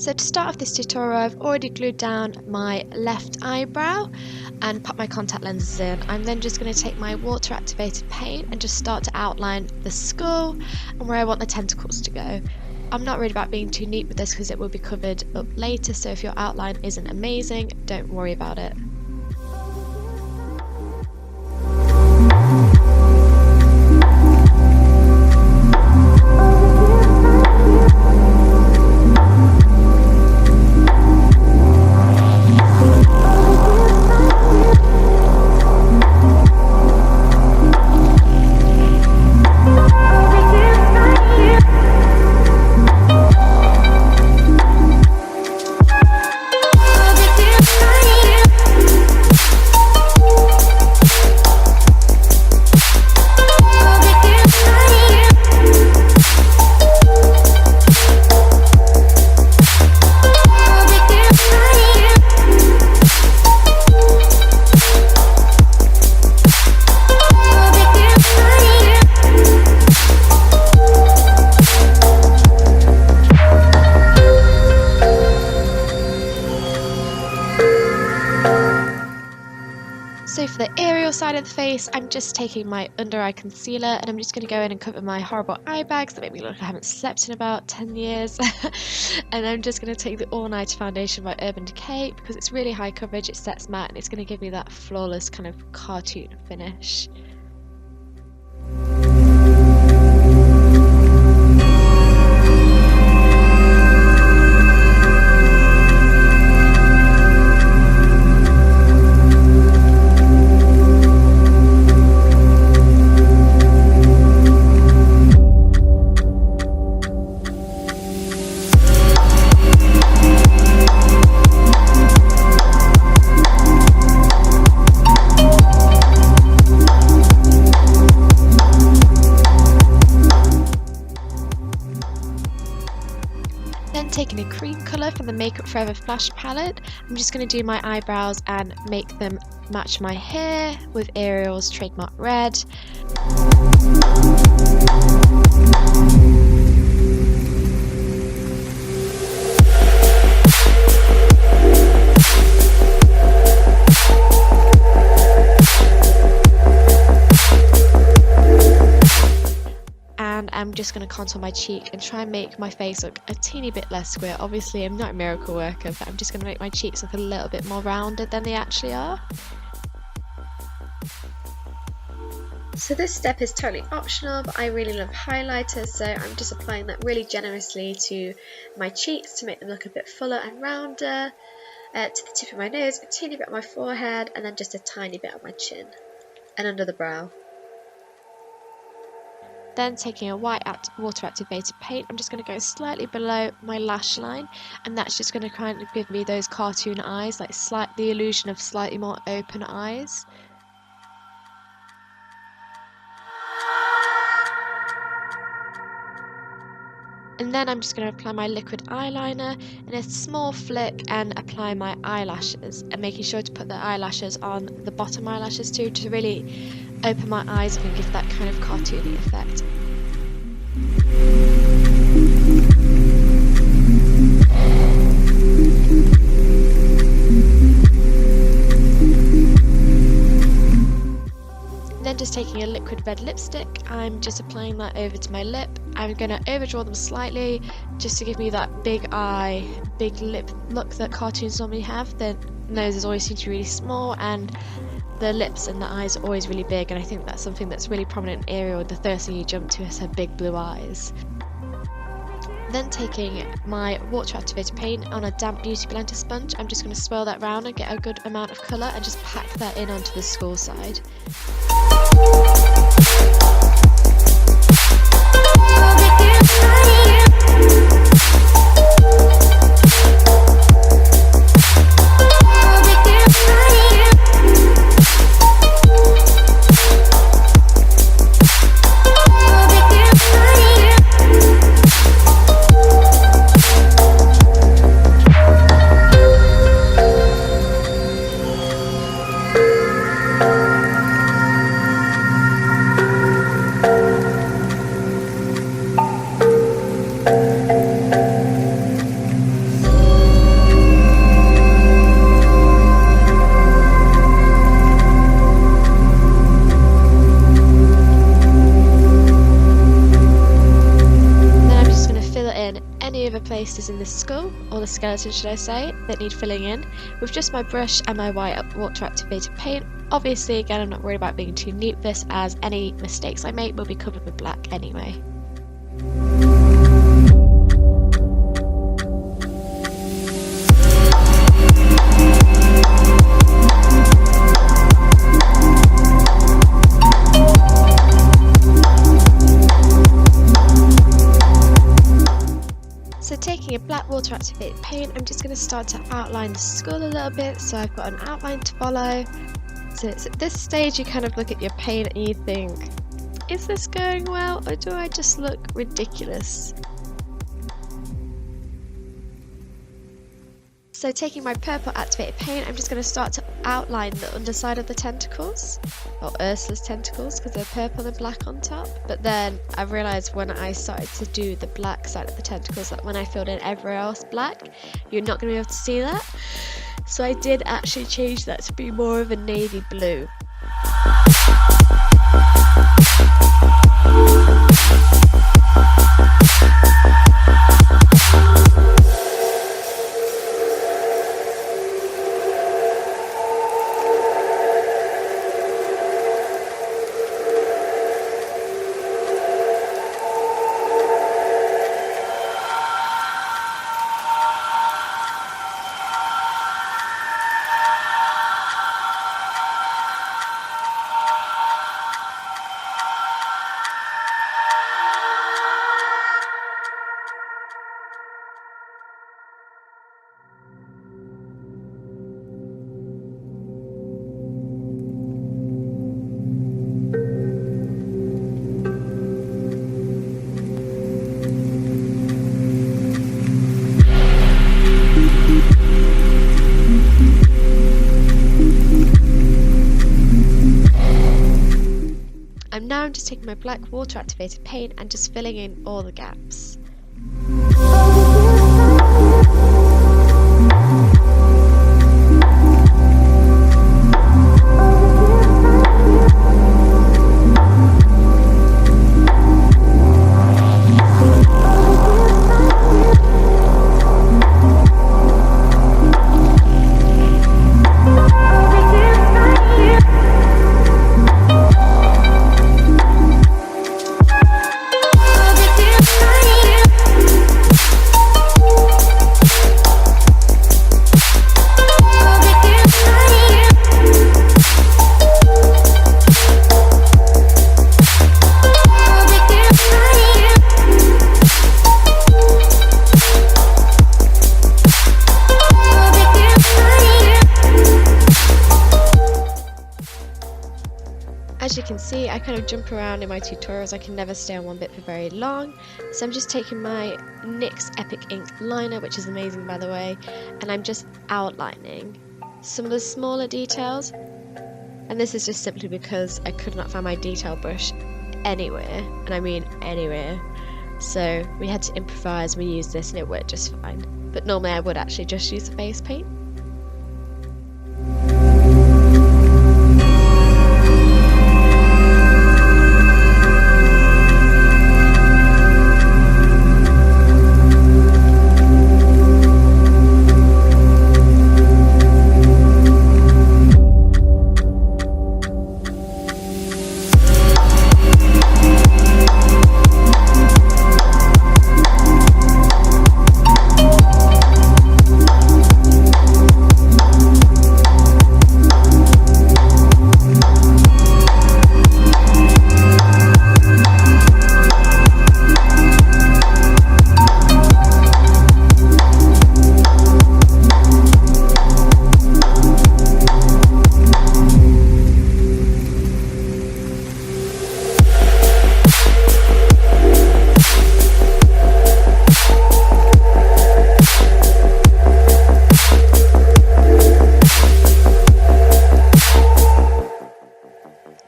So to start off this tutorial, I've already glued down my left eyebrow and put my contact lenses in. I'm then just going to take my water activated paint and just start to outline the skull and where I want the tentacles to go. I'm not worried about being too neat with this because it will be covered up later, so if your outline isn't amazing, don't worry about it. So for the Ariel side of the face, I'm just taking my under eye concealer and I'm just going to go in and cover my horrible eye bags that make me look like I haven't slept in about 10 years. And I'm just going to take the All Night Foundation by Urban Decay because it's really high coverage, it sets matte, and it's going to give me that flawless kind of cartoon finish. Taking a cream colour from the Makeup Forever Flash palette, I'm just going to do my eyebrows and make them match my hair with Ariel's trademark red. I'm just going to contour my cheek and try and make my face look a teeny bit less square. Obviously I'm not a miracle worker, but I'm just going to make my cheeks look a little bit more rounded than they actually are. So this step is totally optional, but I really love highlighter, so I'm just applying that really generously to my cheeks to make them look a bit fuller and rounder, to the tip of my nose, a teeny bit on my forehead, and then just a tiny bit on my chin and under the brow. Then taking a white water activated paint, I'm just going to go slightly below my lash line, and that's just going to kind of give me those cartoon eyes, like the illusion of slightly more open eyes. And then I'm just going to apply my liquid eyeliner in a small flick and apply my eyelashes, and making sure to put the eyelashes on the bottom eyelashes too, to really open my eyes and give that kind of cartoony effect. Then just taking a liquid red lipstick, I'm just applying that over to my lip. I'm going to overdraw them slightly just to give me that big eye, big lip look that cartoons normally have. The noses always seem to be really small and the lips and the eyes are always really big, and I think that's something that's really prominent in Ariel. The first thing you jump to is her big blue eyes. Then taking my water activated paint on a damp beauty blender sponge, I'm just going to swirl that round and get a good amount of colour and just pack that in onto the skull side. face is in the skull, or the skeleton should I say, that need filling in, with just my brush and my white water activated paint. Obviously, again, I'm not worried about being too neat with this, as any mistakes I make will be covered with black anyway. So taking a black water activated paint, I'm just going to start to outline the skull a little bit, so I've got an outline to follow. So it's at this stage you kind of look at your paint and you think, is this going well, or do I just look ridiculous? So taking my purple activated paint, I'm just going to start to outline the underside of the tentacles, or Ursula's tentacles, because they're purple and black on top. But then I realised when I started to do the black side of the tentacles that when I filled in everywhere else black, you're not going to be able to see that. So I did actually change that to be more of a navy blue. Now I'm just taking my black water activated paint and just filling in all the gaps. As you can see, I kind of jump around in my tutorials. I can never stay on one bit for very long. So I'm just taking my NYX Epic Ink liner, which is amazing by the way, and I'm just outlining some of the smaller details. And this is just simply because I could not find my detail brush anywhere, and I mean anywhere. So we had to improvise, we used this and it worked just fine. But normally I would actually just use the face paint.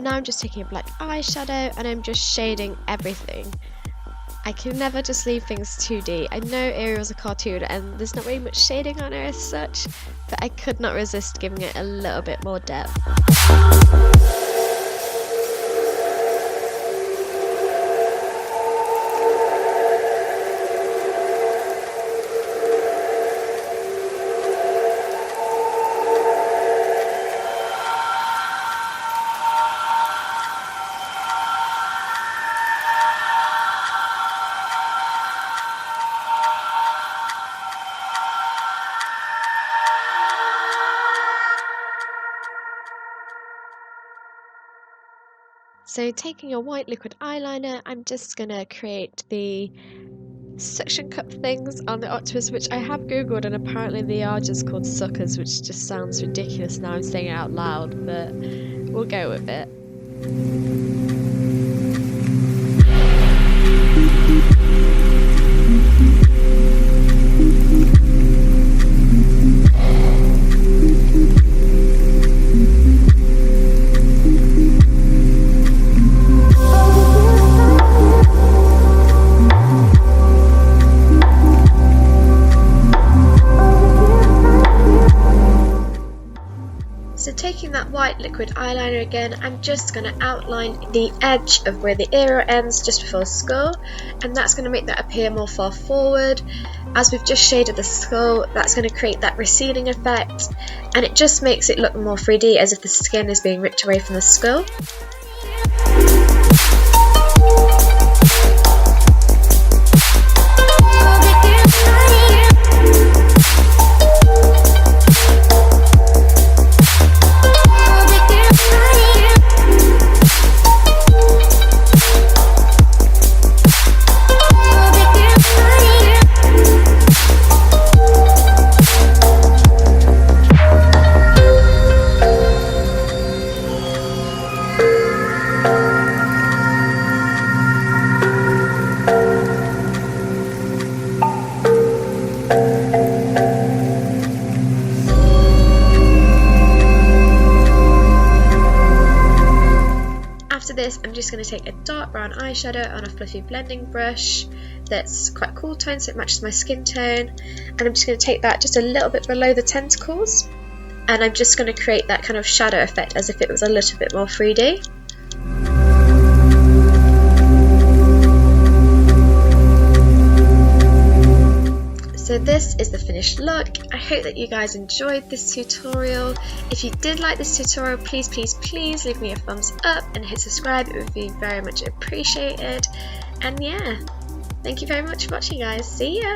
Now I'm just taking a black eyeshadow and I'm just shading everything. I can never just leave things 2D. I know Ariel's a cartoon and there's not really much shading on her as such, but I could not resist giving it a little bit more depth. So taking a white liquid eyeliner, I'm just gonna create the suction cup things on the octopus, which I have googled and apparently they are just called suckers, which just sounds ridiculous now I'm saying it out loud, but we'll go with it. So taking that white liquid eyeliner again, I'm just going to outline the edge of where the ear ends just before the skull, and that's going to make that appear more far forward. As we've just shaded the skull, that's going to create that receding effect, and it just makes it look more 3D, as if the skin is being ripped away from the skull. After this, I'm just going to take a dark brown eyeshadow on a fluffy blending brush that's quite cool tone, so it matches my skin tone, and I'm just going to take that just a little bit below the tentacles, and I'm just going to create that kind of shadow effect as if it was a little bit more 3D. So this is the finished look. I hope that you guys enjoyed this tutorial. If you did like this tutorial, please leave me a thumbs up and hit subscribe. It would be very much appreciated. And yeah, thank you very much for watching, guys. See ya!